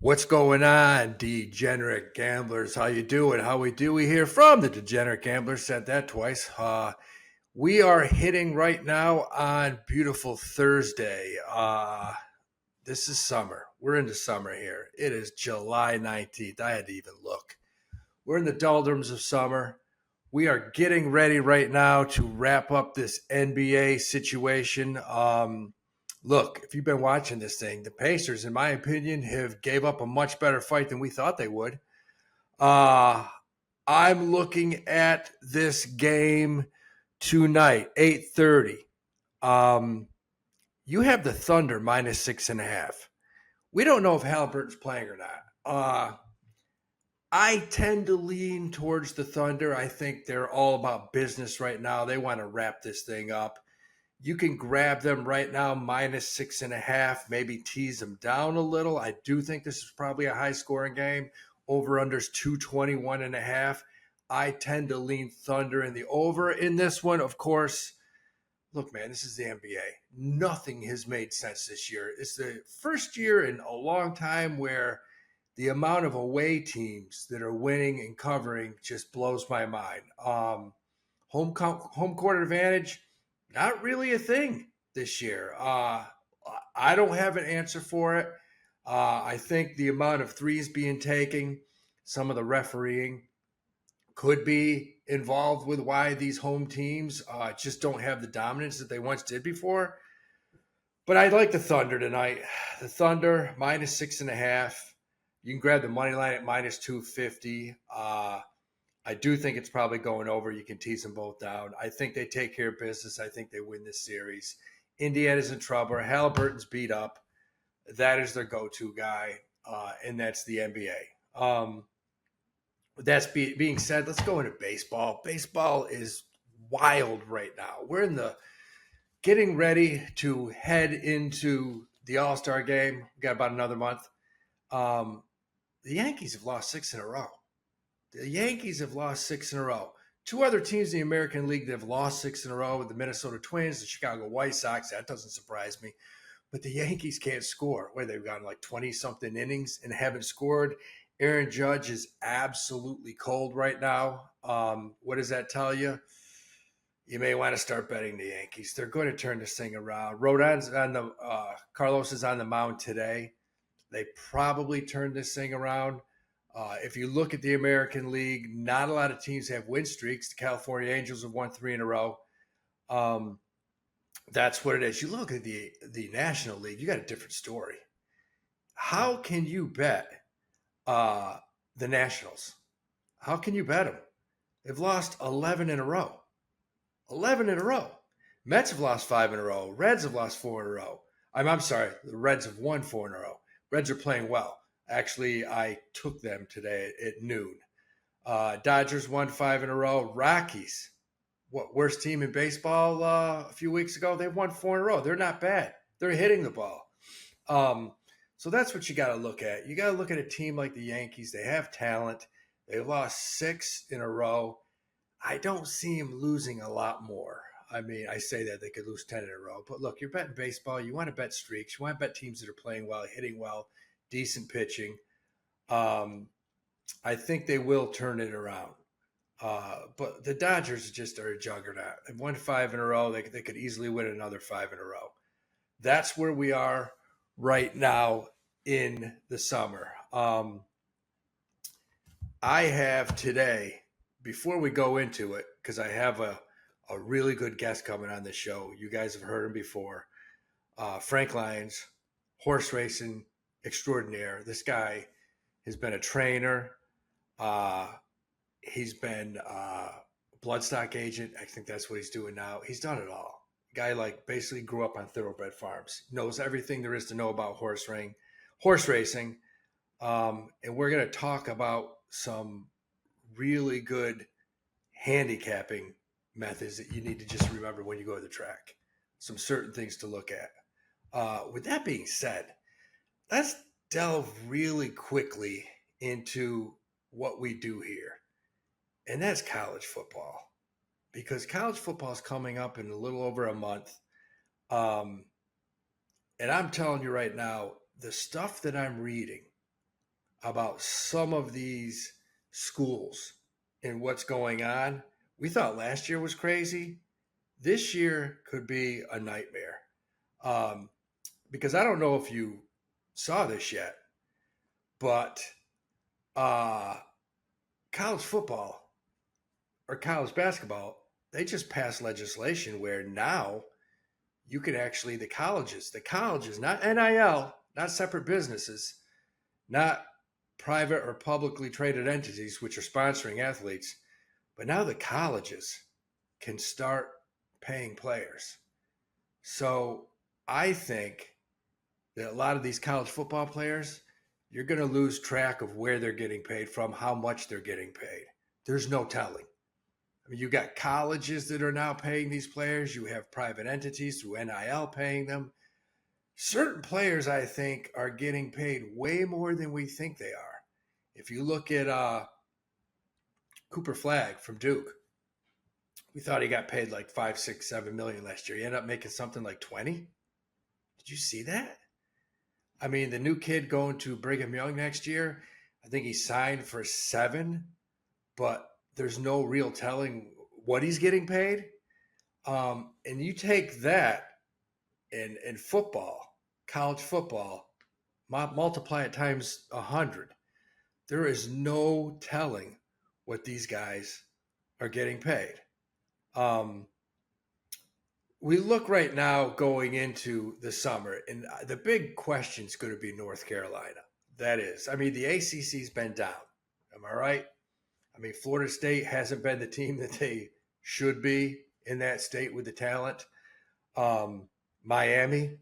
What's going on, degenerate gamblers? How you doing? Howie Dewey here from the Degenerate Gamblers. Said that twice. We are hitting right now on beautiful Thursday. This is summer. We're into summer here. It is July 19th. I had to even look. We're in the doldrums of summer. We are getting ready right now to wrap up this NBA situation. Look, if you've been watching this thing, the Pacers, in my opinion, have gave up a much better fight than we thought they would. Uh, I'm looking at this game tonight, 8:30. Um, you have the Thunder minus 6.5. We don't know if Halliburton's playing or not. I tend to lean towards the Thunder. I think they're all about business right now. They want to wrap this thing up. You can grab them right now, minus 6.5, maybe tease them down a little. I do think this is probably a high scoring game. Over unders 221.5. I tend to lean Thunder in the over in this one. Of course, look, man, this is the NBA. Nothing has made sense this year. It's the first year in a long time where the amount of away teams that are winning and covering just blows my mind. Home court advantage, not really a thing this year. I don't have an answer for it. I think the amount of threes being taken, some of the refereeing could be involved with why these home teams just don't have the dominance that they once did before. But I like the Thunder tonight. The Thunder minus 6.5. You can grab the money line at minus 250. I do think it's probably going over. You can tease them both down. I think they take care of business. I think they win this series. Indiana's in trouble. Halliburton's beat up. That is their go-to guy, and that's the NBA. With that being said, let's go into baseball. Baseball is wild right now. We're in the getting ready to head into the All-Star game. We got about another month. The Yankees have lost 6 in a row. The Yankees have lost 6 in a row. Two other teams in the American League that have lost 6 in a row, the Minnesota Twins, the Chicago White Sox. That doesn't surprise me. But the Yankees can't score. Where they've gone like 20-something innings and haven't scored. Aaron Judge is absolutely cold right now. What does that tell you? You may want to start betting the Yankees. They're going to turn this thing around. Rodon's on the Carlos is on the mound today. They probably turned this thing around. If you look at the American League, not a lot of teams have win streaks. The California Angels have won 3 in a row. That's what it is. You look at the National League, you got a different story. How can you bet the Nationals? How can you bet them? They've lost 11 in a row. 11 in a row. Mets have lost 5 in a row. Reds have lost 4 in a row. I'm sorry, the Reds have won 4 in a row. Reds are playing well. Actually, I took them today at noon. Dodgers won 5 in a row. Rockies, what, worst team in baseball a few weeks ago? They've won 4 in a row. They're not bad. They're hitting the ball. So that's what you got to look at. You got to look at a team like the Yankees. They have talent. They've lost 6 in a row. I don't see them losing a lot more. I mean, I say that they could lose 10 in a row. But look, you're betting baseball. You want to bet streaks. You want to bet teams that are playing well, hitting well, decent pitching. I think they will turn it around. But the Dodgers just are a juggernaut. They've won 5 in a row. They could easily win another 5 in a row. That's where we are right now in the summer. I have today, before we go into it, because I have a really good guest coming on the show. You guys have heard him before. Frank Lyons, horse racing extraordinaire. This guy has been a trainer. He's been a bloodstock agent. I think that's what he's doing now. He's done it all. Guy like basically grew up on thoroughbred farms. Knows everything there is to know about horse racing. And we're going to talk about some really good handicapping methods that you need to just remember when you go to the track. Some certain things to look at. With that being said, let's delve really quickly into what we do here. And that's college football. Because college football is coming up in a little over a month. And I'm telling you right now, the stuff that I'm reading about some of these schools and what's going on. We thought last year was crazy. This year could be a nightmare. Um, because I don't know if you saw this yet, but uh, college football or college basketball, they just passed legislation where now you can actually, the colleges, not NIL, not separate businesses, not private or publicly traded entities which are sponsoring athletes, but now the colleges can start paying players. So I think that a lot of these college football players, you're going to lose track of where they're getting paid from, how much they're getting paid. There's no telling. I mean, you got colleges that are now paying these players. You have private entities through NIL paying them. Certain players, I think, are getting paid way more than we think they are. If you look at Cooper Flagg from Duke, we thought he got paid like 5, 6, 7 million last year. He ended up making something like 20. Did you see that? I mean, the new kid going to Brigham Young next year, I think he signed for 7, but there's no real telling what he's getting paid. And you take that in football, college football, multiply it times 100. There is no telling what these guys are getting paid. Um, we look right now going into the summer, and the big question is going to be North Carolina. That is, I mean, the ACC's been down. Am I right? I mean, Florida State hasn't been the team that they should be in that state with the talent. Miami,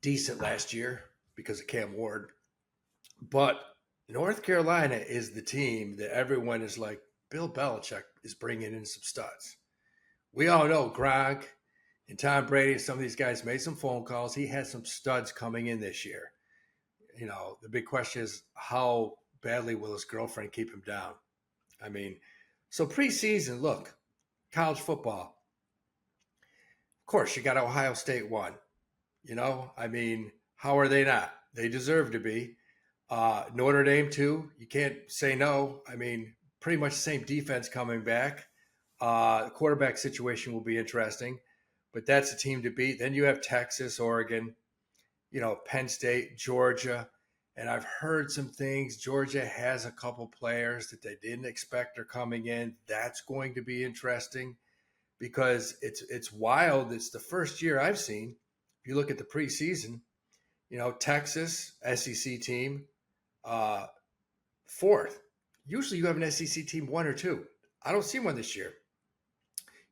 decent last year because of Cam Ward. But North Carolina is the team that everyone is like, Bill Belichick is bringing in some studs. We all know Gronk and Tom Brady and some of these guys made some phone calls. He has some studs coming in this year. You know, the big question is how badly will his girlfriend keep him down? I mean, so preseason, look, college football. Of course, you got Ohio State won. You know, I mean, how are they not? They deserve to be. Notre Dame too. You can't say no. I mean, pretty much the same defense coming back. The quarterback situation will be interesting, but that's a team to beat. Then you have Texas, Oregon, Penn State, Georgia, and I've heard some things. Georgia has a couple players that they didn't expect are coming in. That's going to be interesting because it's wild. It's the first year I've seen. If you look at the preseason, Texas SEC team, uh, fourth. Usually you have an SEC team 1 or 2. I don't see one this year.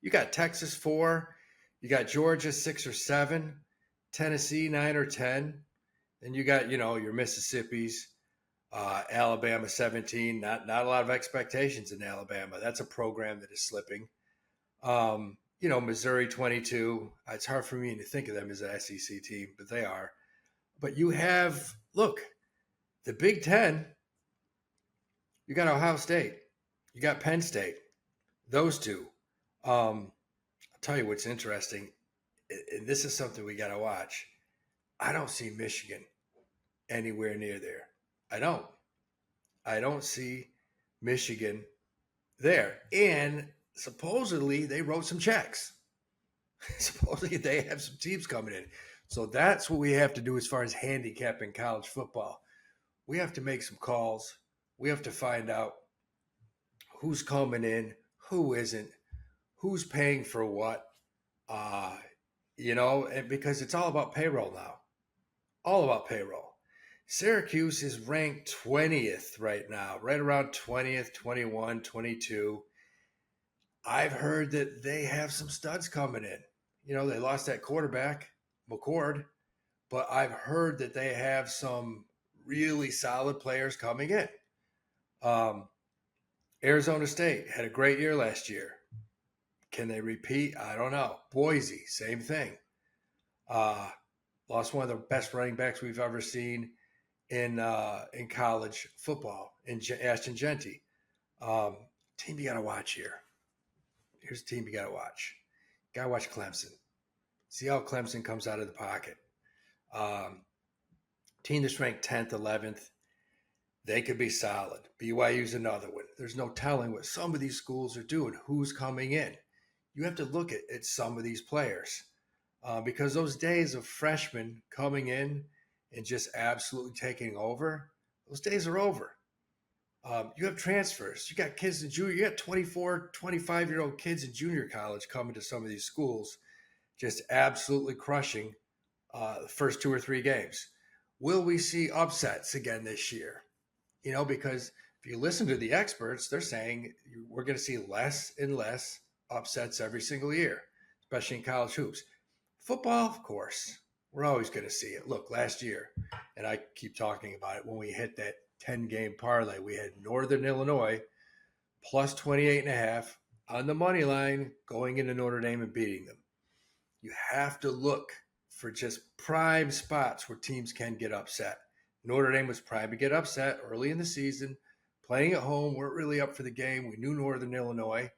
You got Texas 4, you got Georgia 6 or 7, Tennessee 9 or 10. Then you got your Mississippi's, Alabama 17. Not a lot of expectations in Alabama. That's a program that is slipping. Missouri 22. It's hard for me to think of them as an SEC team, but they are. But you have the Big Ten. You got Ohio State. You got Penn State. Those two. I'll tell you what's interesting, and this is something we got to watch. I don't see Michigan anywhere near there. I don't. I don't see Michigan there. And supposedly they wrote some checks. Supposedly they have some teams coming in. So that's what we have to do as far as handicapping college football. We have to make some calls. We have to find out who's coming in, who isn't, who's paying for what, and because it's all about payroll now. All about payroll. Syracuse is ranked 20th right now, right around 20th, 21, 22. I've heard that they have some studs coming in. They lost that quarterback, McCord, but I've heard that they have some really solid players coming in. Arizona State had a great year last year. Can they repeat? I don't know. Boise, same thing. Lost one of the best running backs we've ever seen in college football, in Ashton Genty. Team you got to watch here. Here's a team you got to watch. Got to watch Clemson. See how Clemson comes out of the pocket. Team that's ranked 10th, 11th, they could be solid. BYU's another one. There's no telling what some of these schools are doing, who's coming in. You have to look at some of these players because those days of freshmen coming in and just absolutely taking over, those days are over. You have transfers. You got kids in junior. You got 24, 25-year-old kids in junior college coming to some of these schools, just absolutely crushing the first 2 or 3 games. Will we see upsets again this year? Because if you listen to the experts, they're saying we're going to see less and less upsets every single year, especially in college hoops. Football, of course, we're always going to see it. Look, last year, and I keep talking about it, when we hit that 10-game parlay, we had Northern Illinois plus 28.5 on the money line going into Notre Dame and beating them. You have to look for just prime spots where teams can get upset. Notre Dame was primed to get upset early in the season, playing at home, weren't really up for the game. We knew Northern Illinois,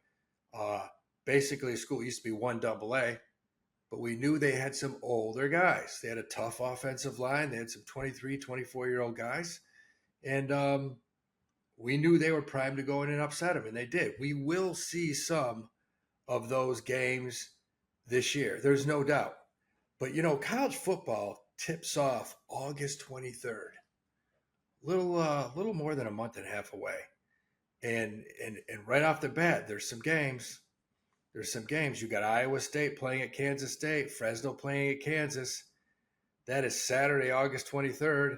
basically a school used to be 1AA, but we knew they had some older guys. They had a tough offensive line. They had some 23, 24-year-old guys. And we knew they were primed to go in and upset them, and they did. We will see some of those games this year. There's no doubt. But, college football tips off August 23rd. Little more than a month and a half away. And right off the bat, there's some games. You got Iowa State playing at Kansas State, Fresno playing at Kansas. That is Saturday, August 23rd.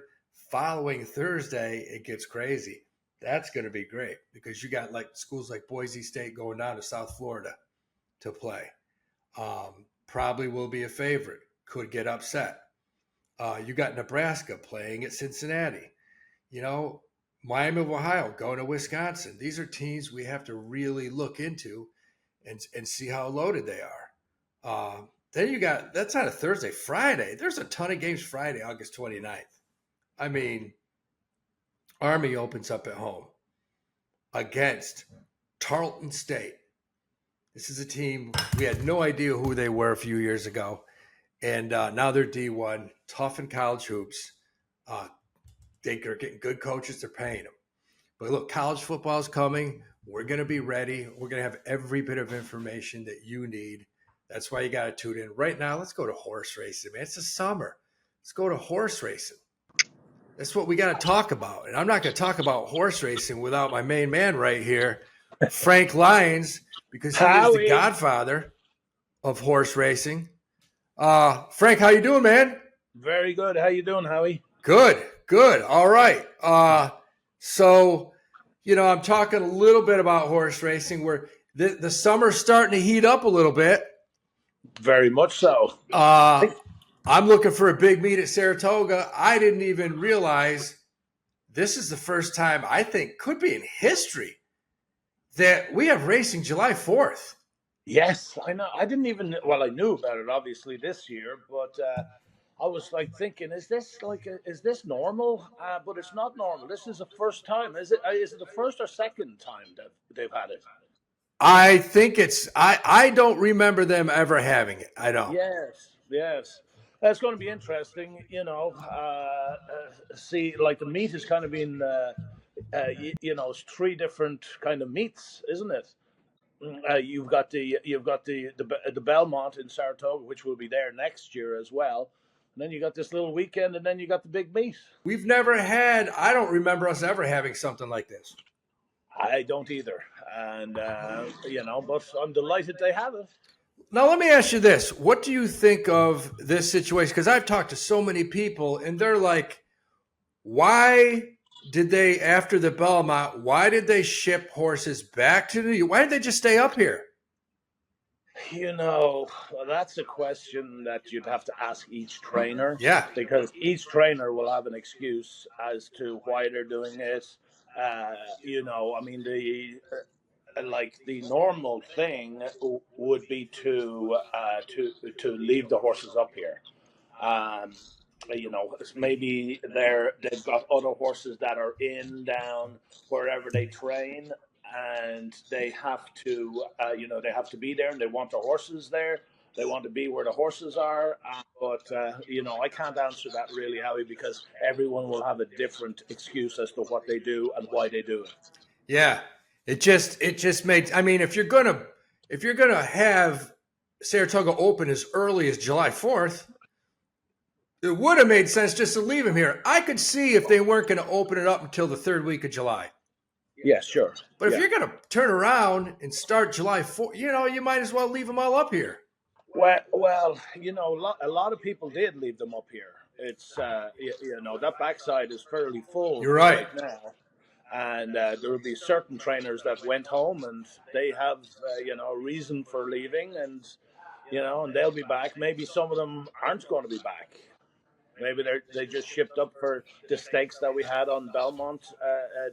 Following Thursday, it gets crazy. That's going to be great because you got schools like Boise State going down to South Florida to play. Probably will be a favorite. Could get upset. You got Nebraska playing at Cincinnati. Miami of Ohio going to Wisconsin. These are teams we have to really look into and see how loaded they are. Then you got, that's not a Thursday, Friday. There's a ton of games Friday, August 29th. I mean, Army opens up at home against Tarleton State. This is a team, we had no idea who they were a few years ago. And now they're D1, tough in college hoops. They're getting good coaches. They're paying them. But look, college football is coming. We're going to be ready. We're going to have every bit of information that you need. That's why you got to tune in. Right now, let's go to horse racing, man. It's the summer. Let's go to horse racing. That's what we got to talk about. And I'm not going to talk about horse racing without my main man right here, Frank Lyons, because he is the godfather of horse racing. Frank, how you doing, man? Very good. How you doing, Howie? Good. All right. So, I'm talking a little bit about horse racing where the summer's starting to heat up a little bit. Very much so. I'm looking for a big meet at Saratoga. I didn't even realize this is the first time, I think, could be in history, that we have racing July 4th. Yes, I know. I didn't even, I knew about it obviously this year, but I was thinking, is this normal? But it's not normal. This is the first time. Is it the first or second time that they've had it? I think I don't remember them ever having it. I don't. Yes. That's going to be interesting, see, the meet has kind of been, it's 3 different kind of meets, isn't it? You've got the Belmont in Saratoga, which will be there next year as well. And then you got this little weekend, and then you got the big meet. I don't remember us ever having something like this. I don't either. And, but I'm delighted they have it. Now, let me ask you this. What do you think of this situation? Because I've talked to so many people, and they're like, why did they, after the Belmont, why did they ship horses back to New York? Why didn't they just stay up here? That's a question that you'd have to ask each trainer. Yeah. Because each trainer will have an excuse as to why they're doing it. The normal thing would be to leave the horses up here. Maybe they've got other horses that are down wherever they train, and they have to be there, and they want the horses there. They want to be where the horses are. But I can't answer that really, Howie, because everyone will have a different excuse as to what they do and why they do it. Yeah, it just made. I mean, if you're gonna have Saratoga open as early as July 4th, it would have made sense just to leave him here. I could see if they weren't going to open it up until the third week of July. Yeah, sure. But if Yeah. you're going to turn around and start July 4th, you might as well leave them all up here. Well, a lot of people did leave them up here. It's that backside is fairly full You're right. now, and there will be certain trainers that went home and they have a reason for leaving, and they'll be back. Maybe some of them aren't going to be back. Maybe they just shipped up for the stakes that we had on Belmont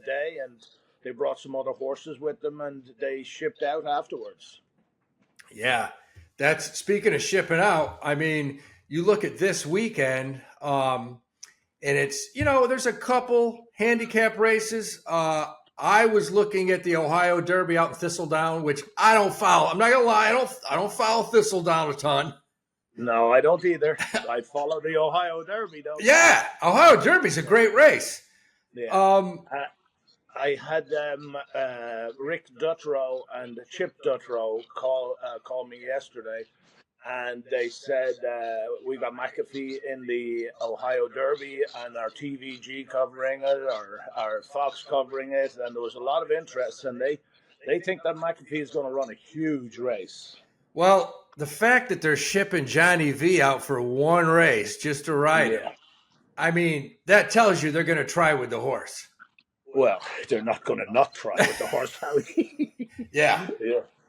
Day, and they brought some other horses with them, and they shipped out afterwards. Yeah, that's speaking of shipping out. I mean, you look at this weekend, and it's there's a couple handicap races. I was looking at the Ohio Derby out in Thistledown, which I don't follow. I'm not gonna lie, I don't follow Thistledown a ton. No, I don't either. I follow the Ohio Derby, though. Yeah, Ohio Derby's a great race. Yeah. Um, I had Rick Dutrow and Chip Dutrow call me yesterday, and they said we got McAfee in the Ohio Derby and our TVG covering it, our Fox covering it, and there was a lot of interest, and they think that McAfee is going to run a huge race. well, the fact that they're shipping Johnny V out for one race just to ride him, I mean, that tells you they're going to try with the horse. Well, they're not going to not try with the horse, Howie. Yeah.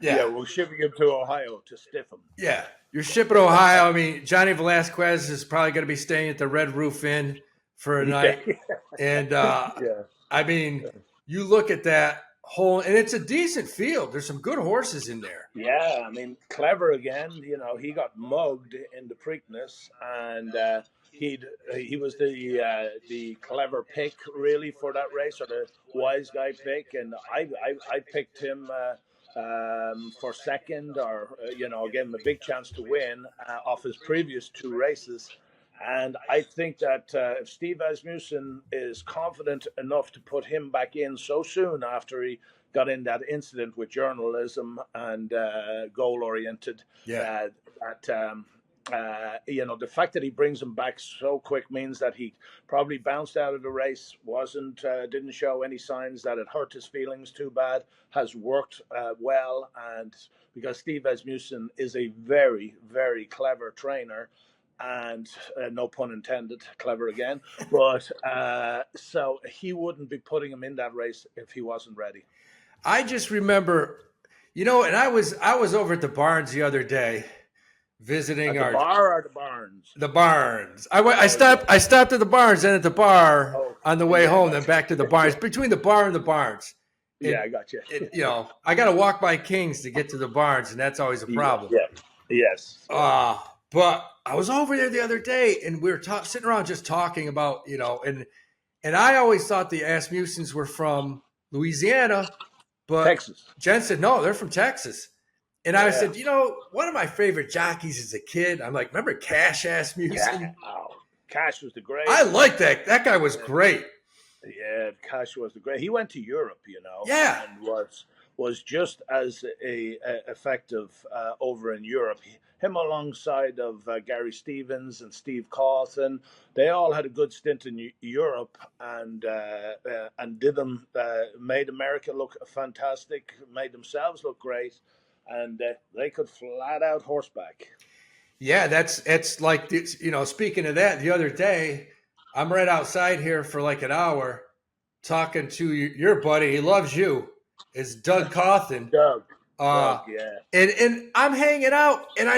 Yeah, we're shipping him to Ohio to stiff him. Yeah, you're shipping Ohio. I mean, Johnny Velasquez is probably going to be staying at the Red Roof Inn for a night. And, I mean, you look at that whole, and it's a decent field. There's some good horses in there. Yeah, I mean, Clever again, he got mugged in the Preakness, and he was the clever pick really for that race, or the wise guy pick, and I picked him for second, or gave him a big chance to win off his previous two races. And I think that if Steve Asmussen is confident enough to put him back in so soon after he got in that incident with journalism and goal-oriented, the fact that he brings him back so quick means that he probably bounced out of the race, didn't show any signs that it hurt his feelings too bad, has worked well, and because Steve Asmussen is a very, very clever trainer, and no pun intended, clever again. But so he wouldn't be putting him in that race if he wasn't ready. I just remember, and I was over at the Barns the other day, visiting at the bar or the Barns. The Barns. I stopped at the Barns and at the bar on the way home, then back to the Barns. Between the bar and the Barns. I got you. I got to walk by Kings to get to the Barns, and that's always a problem. Yeah. Yes. But I was over there the other day, and we were sitting around just talking about, and I always thought the Asmussens were from Louisiana, but Texas. Jen said, no, they're from Texas. And I said, one of my favorite jockeys as a kid, I'm like, remember Cash Asmussen? Cash was the great. I like that. That guy was great. Yeah, Cash was the great. He went to Europe, Yeah. And was just as effective over in Europe. Him alongside of Gary Stevens and Steve Cawthon, they all had a good stint in Europe and made America look fantastic, made themselves look great, and they could flat out horseback. Yeah, it's like, speaking of that, the other day, I'm right outside here for like an hour talking to your buddy. He loves you. It's Doug Cawthon. Doug, yeah. And I'm hanging out, and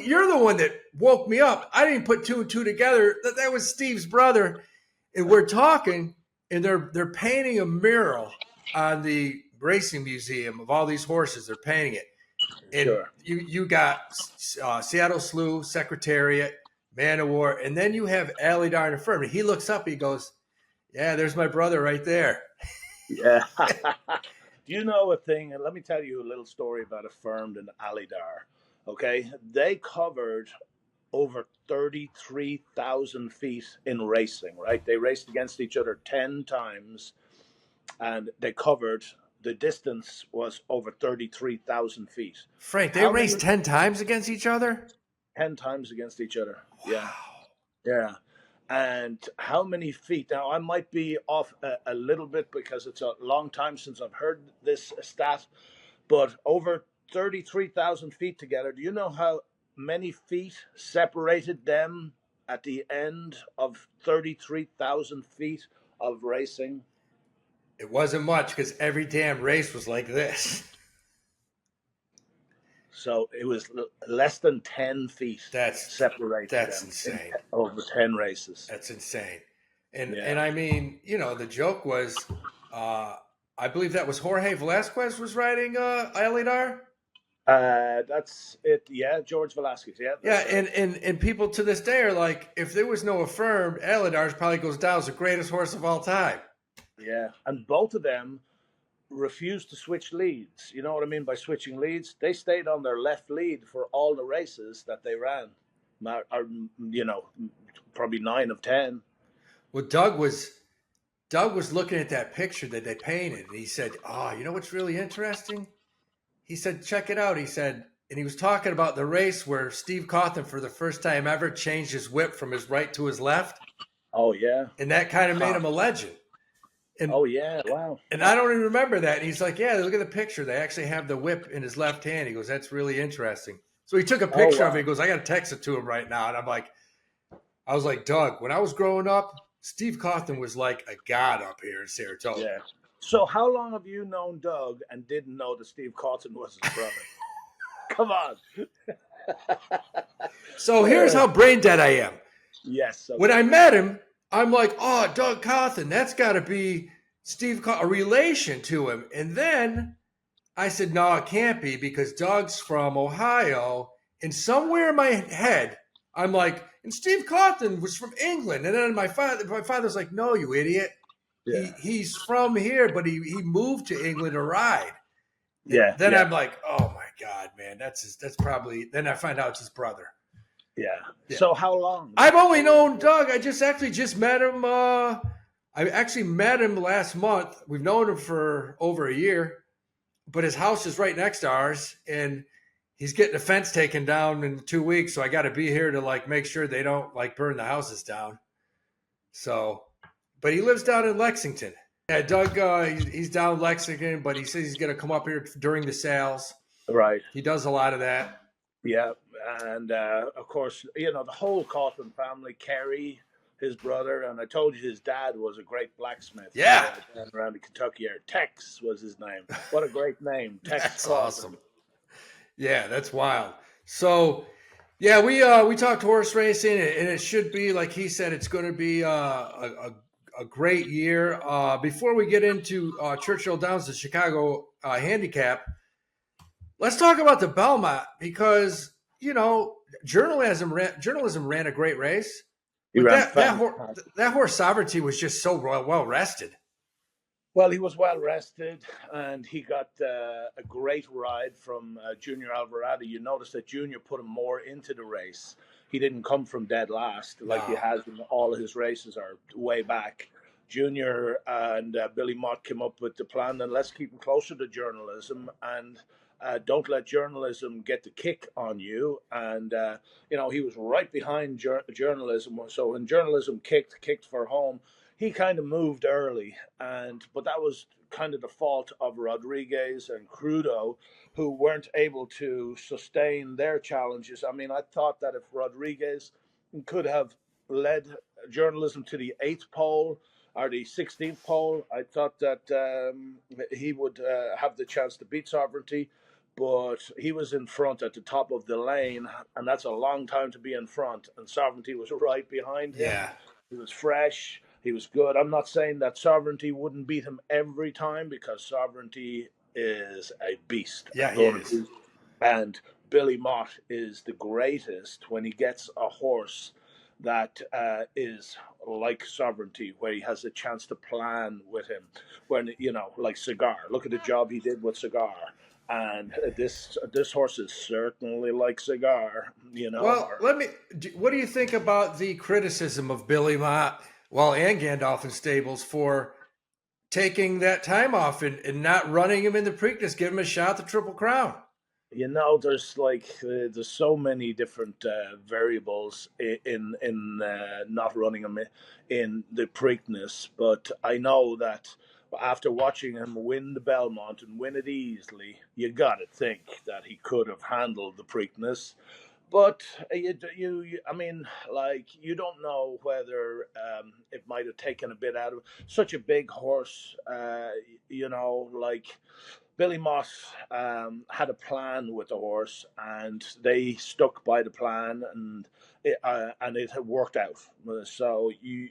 you're the one that woke me up. I didn't put two and two together. That was Steve's brother. And we're talking, and they're painting a mural on the racing museum of all these horses. They're painting it. And you got Seattle Slew, Secretariat, Man of War, and then you have Alley Dar and Affirm. And he looks up, he goes, yeah, there's my brother right there. Yeah. Do you know a thing? And let me tell you a little story about Affirmed and Alidar. Okay, they covered over 33,000 feet in racing, right? They raced against each other 10 times and they covered the distance was over 33,000 feet. Frank, they How raced many? 10 times against each other? 10 times against each other. Yeah. Wow. Yeah. And how many feet? Now, I might be off a little bit because it's a long time since I've heard this stat, but over 33,000 feet together. Do you know how many feet separated them at the end of 33,000 feet of racing? It wasn't much because every damn race was like this. So it was less than 10 feet That's separated that's them in insane. over 10 races. That's insane. And Yeah. I mean, the joke was, uh, I believe that was Jorge Velasquez was riding Alidar. That's it. Yeah, George Velasquez. Yeah, Yeah, that's right. and people to this day are like, if there was no affirmed, Alidar's probably goes down as the greatest horse of all time. Yeah, and both of them refused to switch leads. You know what I mean by switching leads? They stayed on their left lead for all the races that they ran. Or, you know, probably 9 of 10. Well, Doug was looking at that picture that they painted, and he said, "Oh, you know what's really interesting?" He said, "Check it out." He said, and he was talking about the race where Steve Cawthon, for the first time ever, changed his whip from his right to his left, Oh yeah. and that kind of made Huh. him a legend. And Oh yeah. Wow. and I don't even remember that. And he's like, "Yeah, look at the picture. They actually have the whip in his left hand." He goes, "That's really interesting." So he took a Oh picture of it. wow. He goes, "I got to text it to him right now." And I was like, Doug, when I was growing up, Steve Cawthon was like a god up here in Saratoga. Yeah. So how long have you known Doug and didn't know that Steve Cawthon was his brother? Come on. So here's how brain dead I am. Yes. When I Okay. met him, I'm like, oh, Doug Cawthon, that's got to be a relation to him. And then I said, no, it can't be because Doug's from Ohio. And somewhere in my head, I'm like, and Steve Cawthon was from England. And then my father's like, no, you idiot. Yeah. He's from here, but he moved to England to ride. And Yeah. then Yeah. I'm like, oh my God, man, that's probably. Then I find out it's his brother. Yeah. Yeah, So how long? I've only known Doug. I just met him. I actually met him last month. We've known him for over a year, but his house is right next to ours, and he's getting a fence taken down in 2 weeks. So I got to be here to like make sure they don't like burn the houses down. So, but he lives down in Lexington. Yeah, Doug, he's down in Lexington, but he says he's going to come up here during the sales. Right. He does a lot of that. Yeah. And of course, you know, the whole Cawthon family, Kerry, his brother, and I told you his dad was a great blacksmith. Yeah, Down around the Kentucky area. Tex was his name. What a great name, Tex that's Cawthon. awesome. Yeah, that's wild. So, yeah, we talked horse racing, and it should be like he said. It's going to be a great year. Before we get into Churchill Downs, the Chicago Handicap, let's talk about the Belmont because journalism ran a great race, He but ran that fantastic. horse Sovereignty was just so well rested. Well, he was well rested, and he got a great ride from Junior Alvarado. You notice that Junior put him more into the race. He didn't come from dead last like he No, has in all of his races or way back. Junior and Billy Mott came up with the plan, and let's keep him closer to journalism and don't let journalism get the kick on you. And you know, he was right behind journalism. So when journalism kicked for home, he kind of moved early, but that was kind of the fault of Rodriguez and Crudo, who weren't able to sustain their challenges. I mean, I thought that if Rodriguez could have led journalism to the eighth pole or the 16th pole, I thought that he would have the chance to beat Sovereignty. But he was in front at the top of the lane, and that's a long time to be in front. And Sovereignty was right behind him. yeah, He was fresh. He was good. I'm not saying that Sovereignty wouldn't beat him every time because Sovereignty is a beast. yeah, he is. And Billy Mott is the greatest when he gets a horse that is like Sovereignty, where he has a chance to plan with him. When, you know, like Cigar. Look at the job he did with Cigar. And this horse is certainly like Cigar, you know. Well, what do you think about the criticism of Billy Mott, well, and Gandalf and Stables for taking that time off and not running him in the Preakness, give him a shot at the Triple Crown? There's there's so many different variables in not running them in the Preakness, but I know that after watching him win the Belmont and win it easily, you got to think that he could have handled the Preakness. But I mean, like, you don't know whether it might have taken a bit out of such a big horse. Like Billy Moss had a plan with the horse, and they stuck by the plan, and it had worked out. So you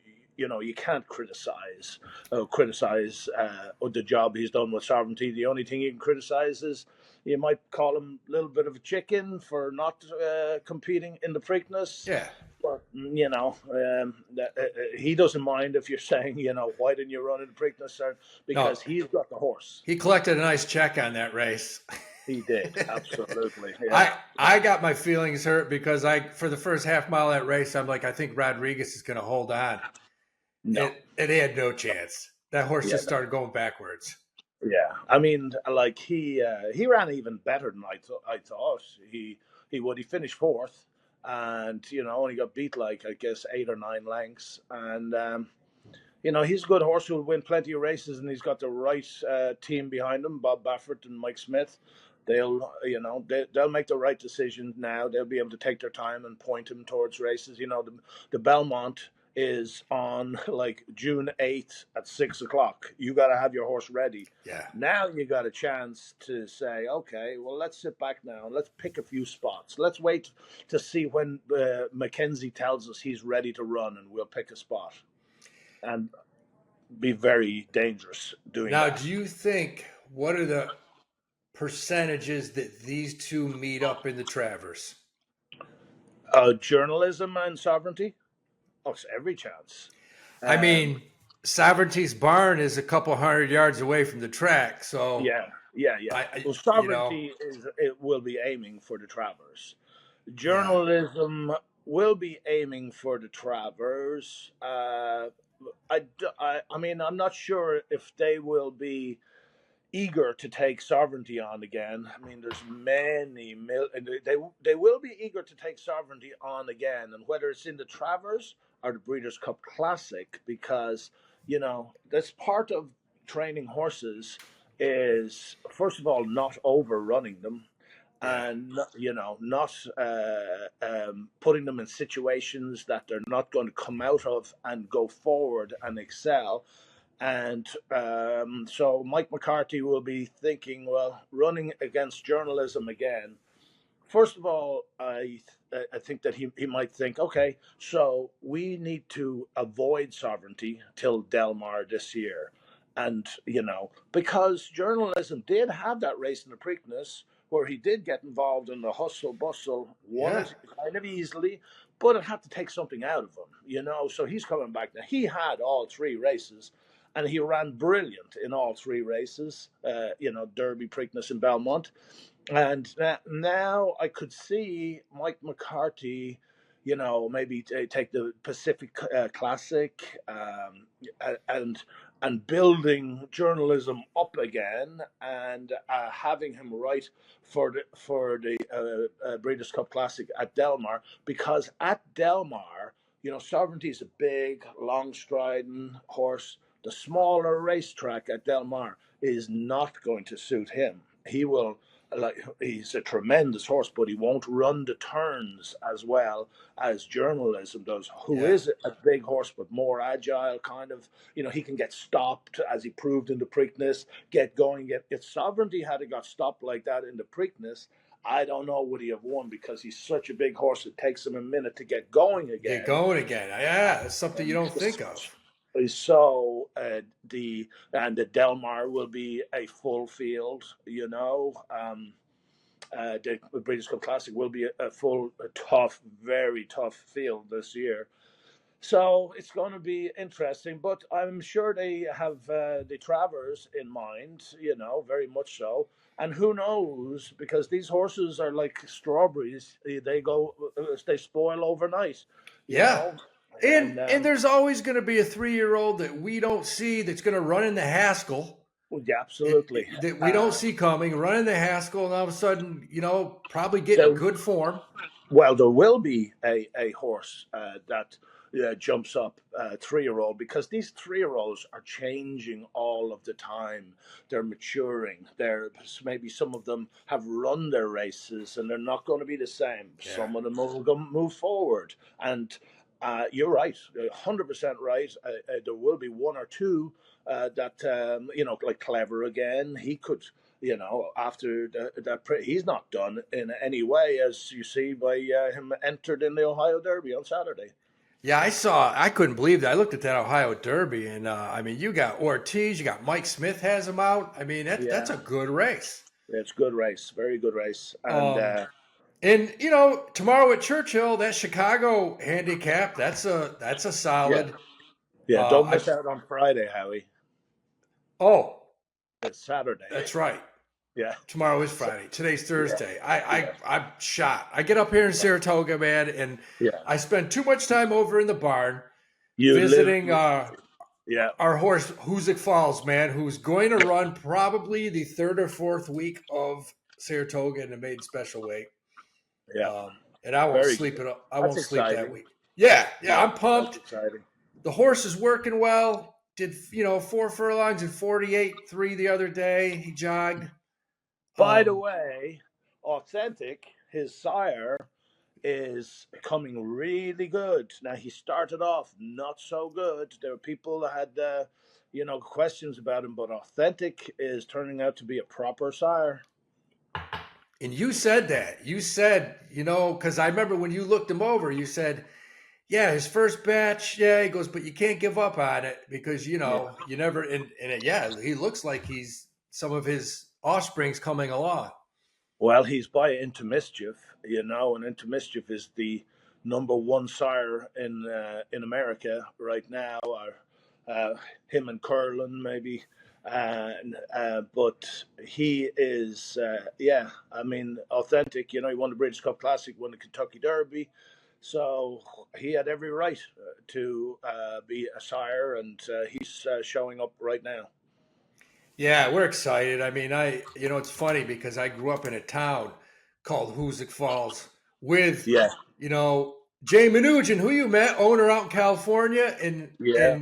can't criticize the job he's done with Sovereignty. The only thing you can criticize is you might call him a little bit of a chicken for not competing in the Preakness. Yeah. But, he doesn't mind if you're saying, why didn't you run in the Preakness, sir? No, Because he's got the horse. he collected a nice check on that race. He did, absolutely. Yeah. I got my feelings hurt because for the first half mile of that race, I'm like, I think Rodriguez is going to hold on. No. It had no chance. That horse Yeah, just started going backwards. yeah. I mean, like he ran even better than I thought he would. He finished fourth, and only got beat like, I guess, 8 or 9 lengths. And he's a good horse who'll win plenty of races, and he's got the right team behind him, Bob Baffert and Mike Smith. They'll make the right decision now. They'll be able to take their time and point him towards races. The Belmont is on like June 8th at 6 o'clock. You got to have your horse ready. Yeah. Now you got a chance to say, okay, well, let's sit back now and let's pick a few spots. Let's wait to see when Mackenzie tells us he's ready to run, and we'll pick a spot. And be very dangerous doing Now, that. do you think, what are the percentages that these two meet up in the Travers? Journalism and Sovereignty? Oh, it's every chance. I mean, Sovereignty's barn is a couple 100 yards away from the track, so yeah. Well, Sovereignty will be aiming for the Travers. Journalism will be aiming for the Travers. I mean, I'm not sure if they will be eager to take Sovereignty on again. I mean, there's many they will be eager to take Sovereignty on again, and whether it's in the Travers or the Breeders' Cup Classic, because that's part of training horses is, first of all, not overrunning them, and not putting them in situations that they're not going to come out of and go forward and excel. And so Mike McCarthy will be thinking, well, running against journalism again. First of all, I think that he might think, okay, so we need to avoid Sovereignty till Del Mar this year. And, because journalism did have that race in the Preakness where he did get involved in the hustle bustle, won it kind of easily, but it had to take something out of him, so he's coming back now. He had all 3 races, and he ran brilliant in all 3 races, Derby, Preakness, and Belmont. And now I could see Mike McCarthy, maybe take the Pacific Classic, and building journalism up again, and having him write for the Breeders' Cup Classic at Del Mar, because at Del Mar, Sovereignty is a big, long striding horse. The smaller racetrack at Del Mar is not going to suit him. He's a tremendous horse, but he won't run the turns as well as journalism does, who is a big horse but more agile, kind of. He can get stopped, as he proved in the Preakness, get going. If Sovereignty had got stopped like that in the Preakness, I don't know would he have won, because he's such a big horse. It takes him a minute to get going again. Get going again. Yeah, that's something you don't think of. So the Del Mar will be a full field. The Breeders' Cup Classic will be a tough, very tough field this year. So it's going to be interesting, but I'm sure they have the Travers in mind, very much so. And who knows? Because these horses are like strawberries; they spoil overnight, you Yeah. know. And And there's always going to be a 3-year-old that we don't see that's going to run into Haskell well, yeah, absolutely. that we don't see coming, run into Haskell, and all of a sudden, probably get in There, good form. well, there will be a horse that jumps up 3-year-old, because these 3-year-olds are changing all of the time. They're maturing. Maybe some of them have run their races and they're not going to be the same. Yeah. Some of them will go, move forward. And you're right, 100% right. There will be one or two that, like Clever again. He could, after he's not done in any way, as you see by him entered in the Ohio Derby on Saturday. Yeah, I couldn't believe that. I looked at that Ohio Derby, and I mean, you got Ortiz, you got Mike Smith has him out. I mean, that's Yeah, a good race. it's a good race, very good race, and Um, and tomorrow at Churchill, that Chicago handicap, that's a yeah, solid. yeah. Don't I miss out on Friday, Howie. Oh, It's Saturday. that's right. Yeah, Tomorrow is so, Friday. Today's yeah, Thursday. yeah, I'm shot. I get up here in Saratoga, man, and yeah. I spend too much time over in the barn You live, visiting yeah, our horse Hoosick Falls, man, who's going to run probably the third or fourth week of Saratoga in the maiden special weight. yeah. And I won't Very sleep good. it. I That's won't sleep that exciting. week. Yeah, yeah, Yeah, I'm that's pumped. exciting. The horse is working well. Did 4 furlongs and 48.3 the other day. He jogged. By the Um, way, Authentic, his sire, is coming really good. Now he started off not so good. There were people that had questions about him, but Authentic is turning out to be a proper sire. and you said that. You said, because I remember when you looked him over, you said, yeah, his first batch, yeah, he goes, but you can't give up on it because, Yeah. you never, yeah, he looks like he's some of his offspring's coming along. Well, he's by Into Mischief, and Into Mischief is the number one sire in America right now. Or him and Curlin maybe, but he is, yeah. I mean, Authentic. He won the British Cup Classic, won the Kentucky Derby, so he had every right to be a sire, and he's showing up right now. Yeah, we're excited. I mean, it's funny because I grew up in a town called Hoosick Falls with, Yeah, you know, Jay Mnuchin, who you met, owner out in California, and yeah,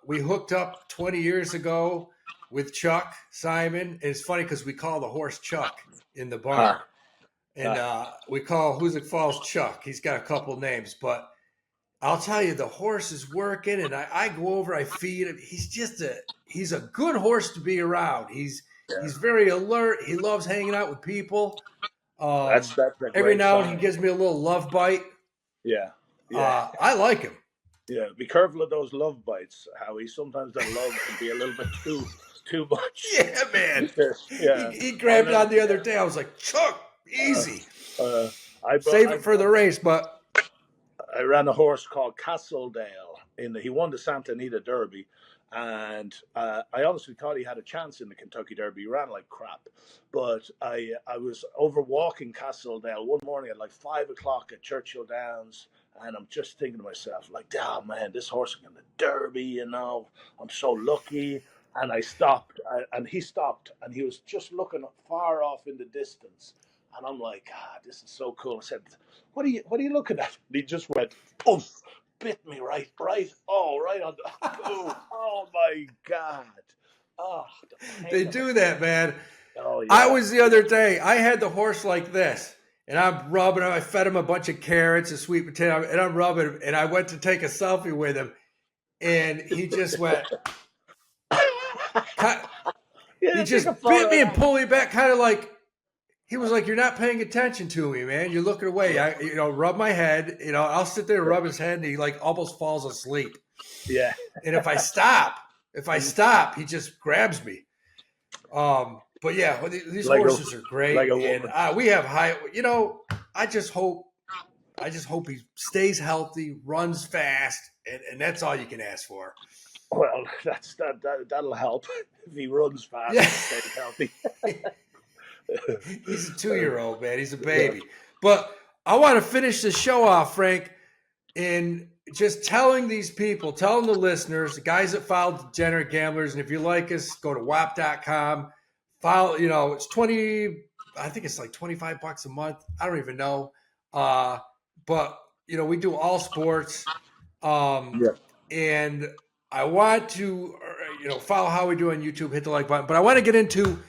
we hooked up 20 years ago with Chuck Simon. And it's funny because we call the horse Chuck in the barn, ha, and ha. we call Hoosick Falls Chuck. He's got a couple names, but I'll tell you, the horse is working, and I go over, I feed him. He's a good horse to be around. Yeah. He's very alert. He loves hanging out with people. That's a Every great now and he sign. gives me a little love bite. Yeah, yeah, I like him. yeah. Be careful of those love bites, Howie. Sometimes that love can be a little bit too much. Yeah, man. Yeah, He I'll grabbed never on the other forget. day. I was like, Chuck, Uh, easy. I brought Save it for the race, but I ran a horse called Castledale. He won the Santa Anita Derby, and I honestly thought he had a chance in the Kentucky Derby. He ran like crap, but I was over walking Castledale one morning at like 5 o'clock at Churchill Downs, and I'm just thinking to myself like, "Oh man, this horse is in the Derby. I'm so lucky." And I stopped, and he stopped, and he was just looking far off in the distance. And I'm like, this is so cool. I said, what are you looking at? And he just went, oof, bit me right. Oh, right on the, oh my God. Oh, the they pain of do it. that, man. Oh I yeah. was the other day. I had the horse like this, and I'm rubbing him. I fed him a bunch of carrots and sweet potato, and I'm rubbing him. And I went to take a selfie with him, and he just went. He Yeah, take a just bit photo me of and that. pulled me back, kind of like he was like, "You're not paying attention to me, man. You're looking away." Yeah. Rub my head. I'll sit there and rub his head, and he like almost falls asleep. Yeah. And if I stop, he just grabs me. But yeah, these Like a horses are like great, a and woman. we have high. I just hope I just hope he stays healthy, runs fast, and that's all you can ask for. Well, that'll help if he runs fast Yeah. and stays healthy. He's a 2 year old, man. He's a Yeah. baby. But I want to finish the show off, Frank, in just telling these people, telling the listeners, the guys that follow Degenerate Gamblers, and if you like us, go to whop.com. Follow, it's 20, I think it's like $25 a month. I don't even know. But we do all sports. Yeah. And I want to, follow how we do on YouTube, hit the like button. But I want to get into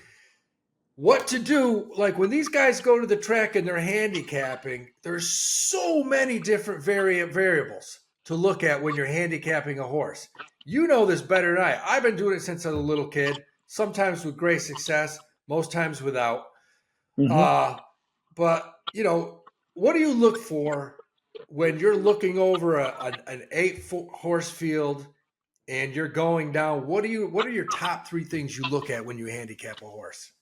what to do. Like when these guys go to the track and they're handicapping, there's so many different variables to look at when you're handicapping a horse. You know this better than I. I've been doing it since I was a little kid, sometimes with great success, most times without. Mm-hmm. But, what do you look for when you're looking over an 8 horse field and you're going down? What are your top 3 things you look at when you handicap a horse?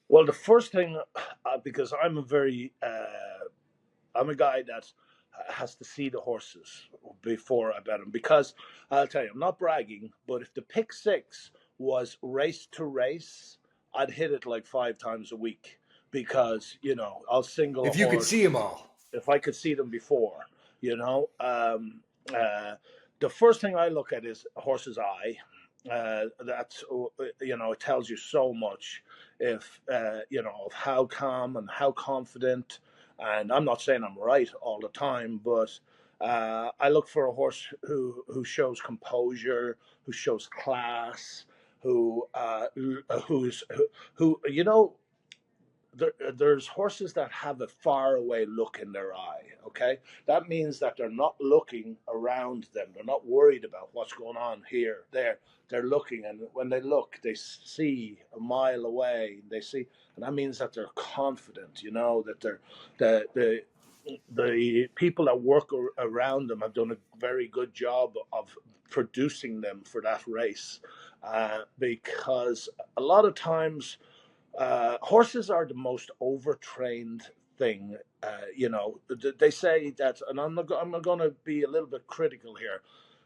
Well, the first thing, because I'm a guy that has to see the horses before I bet them. Because I'll tell you, I'm not bragging, but if the pick six was race to race, I'd hit it like 5 times a week. Because I'll single a If you could see horse them all. if I could see them before. You know, the first thing I look at is a horse's eye. That's it tells you so much if of how calm and how confident. And I'm not saying I'm right all the time, but I look for a horse who shows composure, who shows class, who there's horses that have a far away look in their eye. Okay, that means that they're not looking around them. They're not worried about what's going on here, there. They're looking, and when they look, they see a mile away. They see, and that means that they're confident. That the people that work around them have done a very good job of producing them for that race, because a lot of times horses are the most overtrained thing. They say that, and I'm going to be a little bit critical here.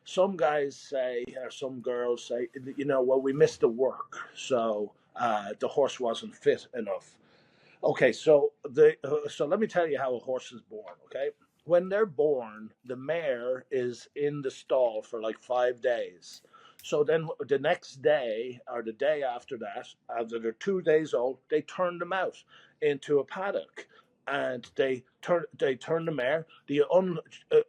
Some guys say, or some girls say, well, we missed the work, so the horse wasn't fit enough. Okay, so let me tell you how a horse is born. Okay, when they're born, the mare is in the stall for like 5 days. So then the next day or the day after that, after they're 2 days old, they turn them out into a paddock, and they turn the mare.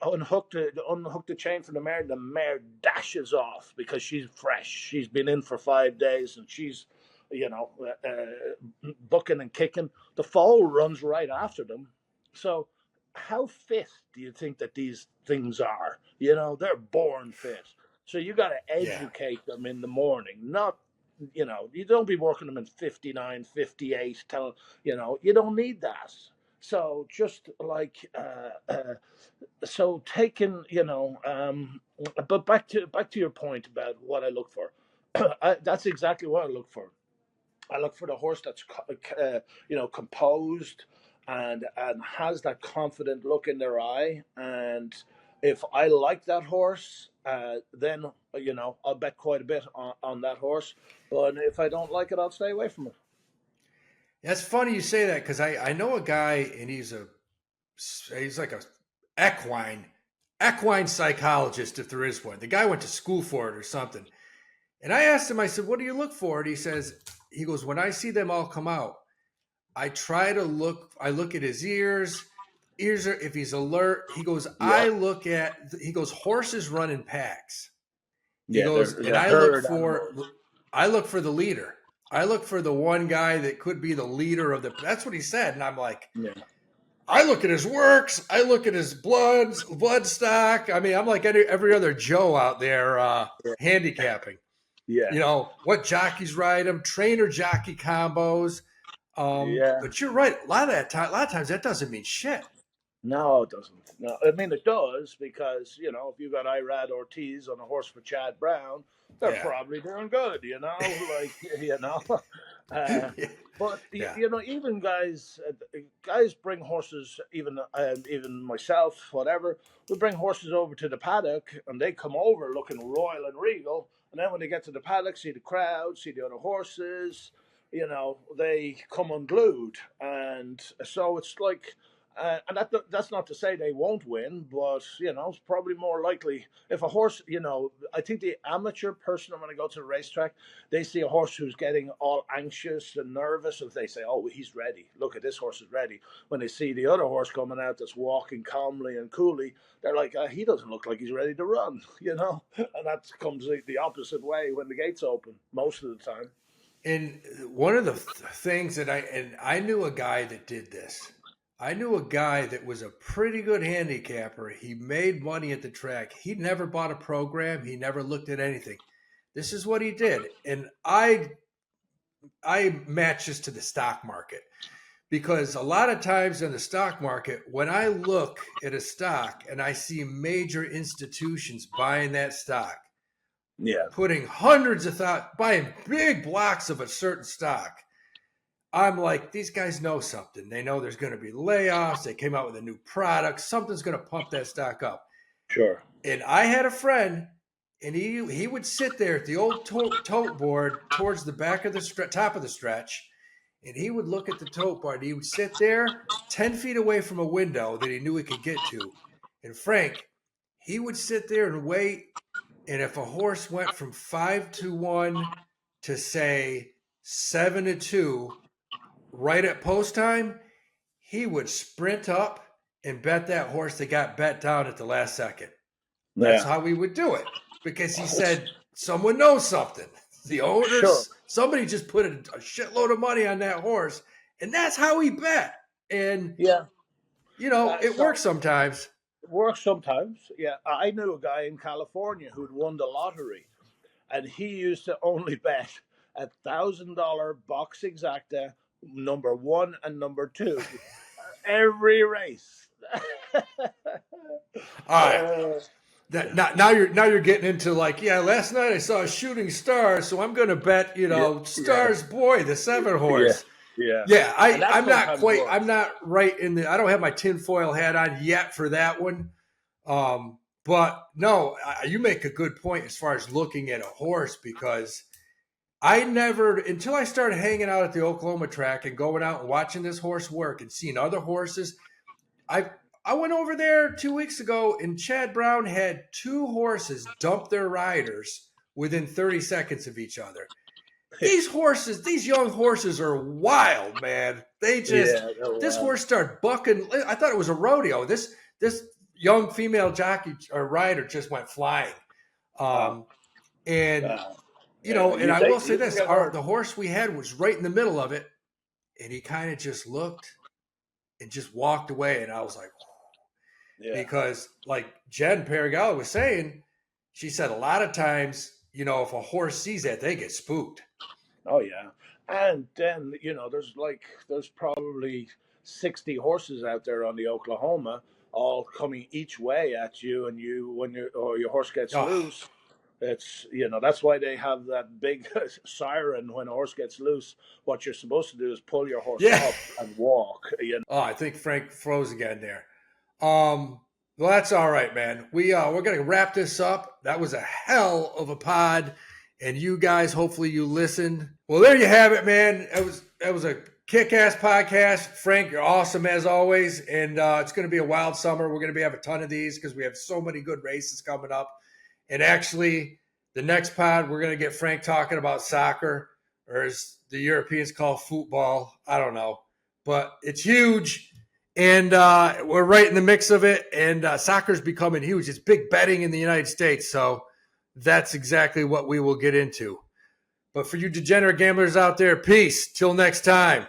Unhook the chain from the mare. The mare dashes off because she's fresh. She's been in for 5 days, and she's you know, bucking and kicking. The foal runs right after them. So, how fit do you think that these things are? They're born fit. So you got to Yeah. educate them in the morning, not you don't be working them in 59, 58. You don't need that. So just like so taking but back to your point about what I look for. That's exactly what I look for. I look for the horse that's composed and has that confident look in their eye. And if I like that horse, then I'll bet quite a bit on that horse. But if I don't like it, I'll stay away from it. That's funny you say that because I know a guy and he's like a equine equine psychologist, if there is one. The guy went to school for it or something. And I asked him, I said, what do you look for? And he goes, when I see them all come out, I look at his ears. Ears are, if he's alert, Yeah, he goes, horses run in packs. He yeah, goes, and they're herd animals. I look for the leader. I look for the one guy that could be the leader of that's what he said. And I'm like, Yeah, I look at his works. I look at his blood stock. I mean, I'm like every other Joe out there handicapping. yeah, What jockeys ride him, trainer jockey combos. yeah. But you're right. A lot of times that doesn't mean shit. No, it doesn't. No, I mean it does because if you got Irad Ortiz on a horse for Chad Brown, they're Yeah. probably doing good. Like Uh, Yeah. but Yeah. even guys bring horses. Even myself, whatever, we bring horses over to the paddock, and they come over looking royal and regal. And then when they get to the paddock, see the crowd, see the other horses, they come unglued. And so it's like, and that's not to say they won't win, but it's probably more likely if a horse. I think the amateur person, when I go to the racetrack, they see a horse who's getting all anxious and nervous, and they say, "Oh, he's ready. Look at this horse is ready." When they see the other horse coming out that's walking calmly and coolly, they're like, "He doesn't look like he's ready to run," And that comes the opposite way when the gates open most of the time. And one of the things that I knew a guy that did this. I knew a guy that was a pretty good handicapper. He made money at the track. He never bought a program. He never looked at anything. This is what he did. And I match this to the stock market because a lot of times in the stock market, when I look at a stock and I see major institutions buying that stock, Yeah, putting hundreds of thousands, buying big blocks of a certain stock, I'm like, these guys know something. They know there's going to be layoffs. They came out with a new product. Something's going to pump that stock up. sure. And I had a friend, and he would sit there at the old tote board towards the back of the top of the stretch, and he would look at the tote board. He would sit there 10 feet away from a window that he knew he could get to. And Frank, he would sit there and wait. And if a horse went from 5-1 to say 7-2 right at post time, he would sprint up and bet that horse that got bet down at the last second. That's Yeah, how we would do it because he said someone knows something. The sure. owners, somebody just put a shitload of money on that horse, and that's how he bet. And Yeah. it So works sometimes. it works sometimes. Yeah, I knew a guy in California who'd won the lottery, and he used to only bet $1,000 box exacta, number one and number two, every race. All right. uh, Now you're getting into like, yeah, last night I saw a shooting star, so I'm gonna bet, yeah, yeah, Stars Boy, the 7 yeah, horse. yeah, Yeah, and that sometimes I'm works. not right in the I don't have my tinfoil hat on yet for that one. But no, you make a good point as far as looking at a horse because I never, until I started hanging out at the Oklahoma track and going out and watching this horse work and seeing other horses. I I went over there 2 weeks ago and Chad Brown had two horses dump their riders within 30 seconds of each other. These young horses are wild, man. Yeah, no, This horse started bucking. I thought it was a rodeo. This young female jockey or rider just went flying. uh, Um, and uh, and I will say you can this: get hurt. the horse we had was right in the middle of it, and he kind of just looked and just walked away, and I was like, Yeah. because like Jen Paragala was saying, she said a lot of times, if a horse sees that, they get spooked. Oh yeah, and then there's probably 60 horses out there on the Oklahoma, all coming each way at you, and your horse gets Oh, loose. It's that's why they have that big siren when a horse gets loose. What you're supposed to do is pull your horse yeah. up and walk. Oh, I think Frank froze again there. Well, that's all right, man. We're gonna wrap this up. That was a hell of a pod, and you guys, hopefully, you listened. Well, there you have it, man. It was a kick-ass podcast. Frank, you're awesome as always, and it's gonna be a wild summer. We're gonna have a ton of these because we have so many good races coming up. And actually, the next pod we're gonna get Frank talking about soccer, or as the Europeans call football. I don't know, but it's huge. And we're right in the mix of it. And soccer's becoming huge. It's big betting in the United States. So that's exactly what we will get into. But for you degenerate gamblers out there, peace. Till next time.